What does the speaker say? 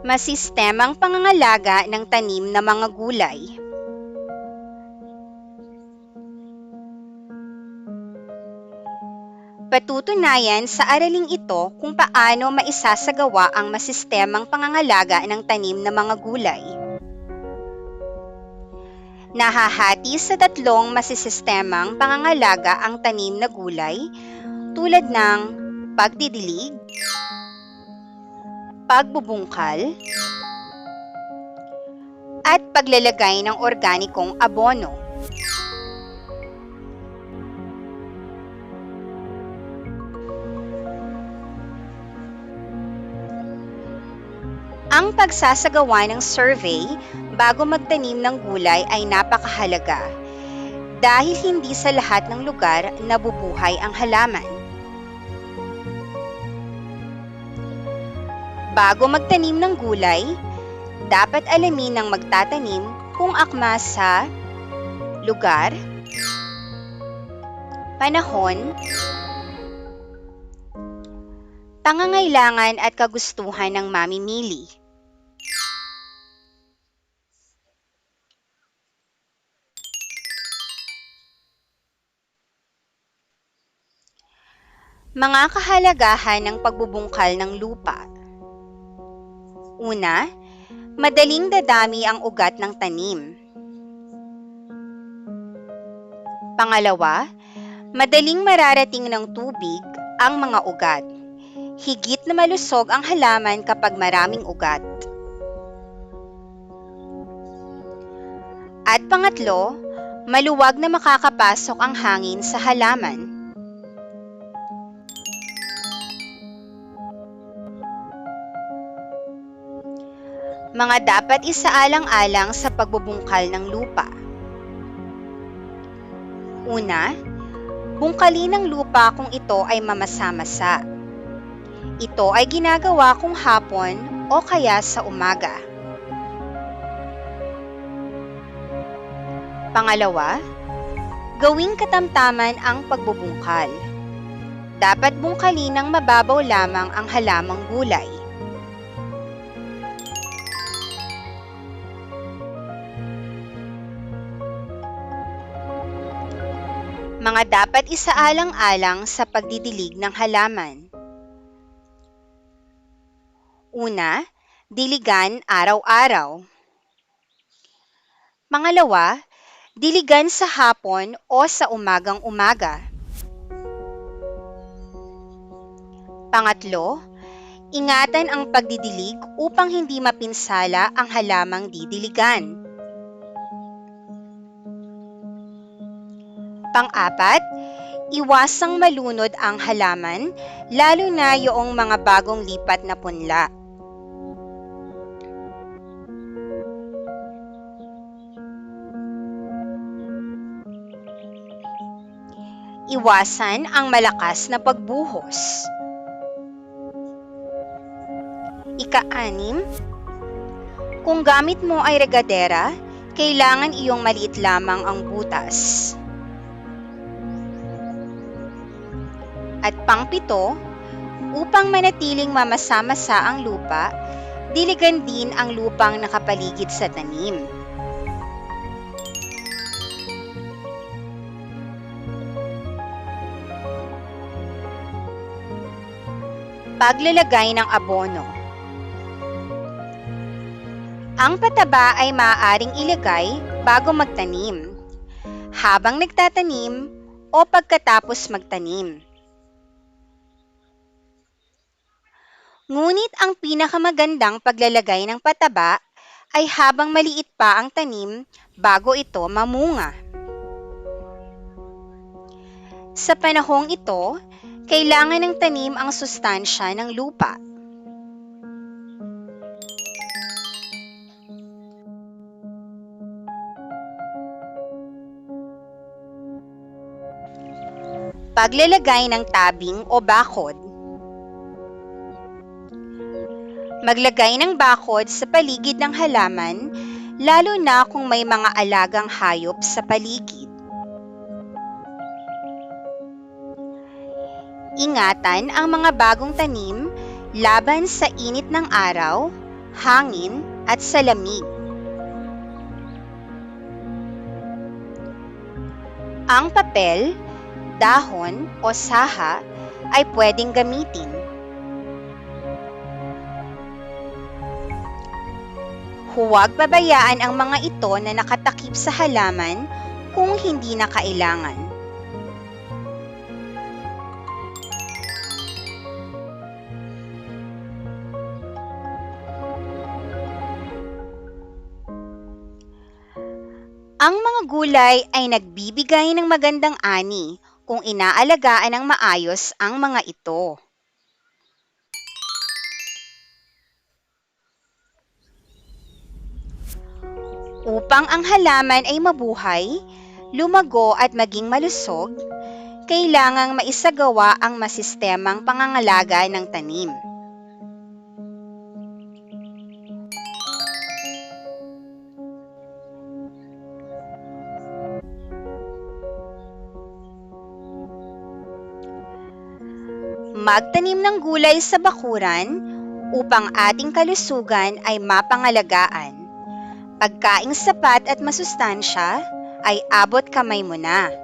Masistemang pangangalaga ng tanim na mga gulay. Patutunayan sa araling ito kung paano maisasagawa ang masistemang pangangalaga ng tanim na mga gulay. Nahahati sa tatlong masistemang pangangalaga ang tanim na gulay tulad ng pagdidilig, pagbubungkal, at paglalagay ng organikong abono. Ang pagsasagawa ng survey bago magtanim ng gulay ay napakahalaga dahil hindi sa lahat ng lugar nabubuhay ang halaman. Bago magtanim ng gulay, dapat alamin ng magtatanim kung akma sa lugar, panahon, pangangailangan at kagustuhan ng mamimili. Mga kahalagahan ng pagbubungkal ng lupa. Una, madaling dadami ang ugat ng tanim. Pangalawa, madaling mararating ng tubig ang mga ugat. Higit na malusog ang halaman kapag maraming ugat. At pangatlo, maluwag na makakapasok ang hangin sa halaman. Mga dapat isaalang-alang sa pagbubungkal ng lupa. Una, bungkalin ang lupa kung ito ay mamasa-masa. Ito ay ginagawa kung hapon o kaya sa umaga. Pangalawa, gawing katamtaman ang pagbubungkal. Dapat bungkalin ng mababaw lamang ang halamang gulay. Mga dapat isaalang-alang sa pagdidilig ng halaman. Una, diligan araw-araw. Pangalawa, diligan sa hapon o sa umagang-umaga. Pangatlo, ingatan ang pagdidilig upang hindi mapinsala ang halamang didiligan. Pang-apat, iwasang malunod ang halaman, lalo na yoong mga bagong lipat na punla. Iwasan ang malakas na pagbuhos. Ika-6, kung gamit mo ay regadera, kailangan iyong maliit lamang ang butas. At pang-7, upang manatiling mamasa-masa ang lupa, diligan din ang lupang nakapaligid sa tanim. Paglalagay ng abono. Ang pataba ay maaaring ilagay bago magtanim, habang nagtatanim o pagkatapos magtanim. Ngunit ang pinakamagandang paglalagay ng pataba ay habang maliit pa ang tanim bago ito mamunga. Sa panahong ito, kailangan ng tanim ang sustansya ng lupa. Paglalagay ng tabing o bakod. Maglagay ng bakod sa paligid ng halaman, lalo na kung may mga alagang hayop sa paligid. Ingatan ang mga bagong tanim laban sa init ng araw, hangin at sa lamig. Ang papel, dahon o saha ay pwedeng gamitin. Huwag pabayaan ang mga ito na nakatakip sa halaman kung hindi na kailangan. Ang mga gulay ay nagbibigay ng magandang ani kung inaalagaan ng maayos ang mga ito. Upang ang halaman ay mabuhay, lumago at maging malusog, kailangang maisagawa ang masistemang pangangalaga ng tanim. Magtanim ng gulay sa bakuran upang ating kalusugan ay mapangalagaan. Pagkaing sapat at masustansya ay abot kamay mo na.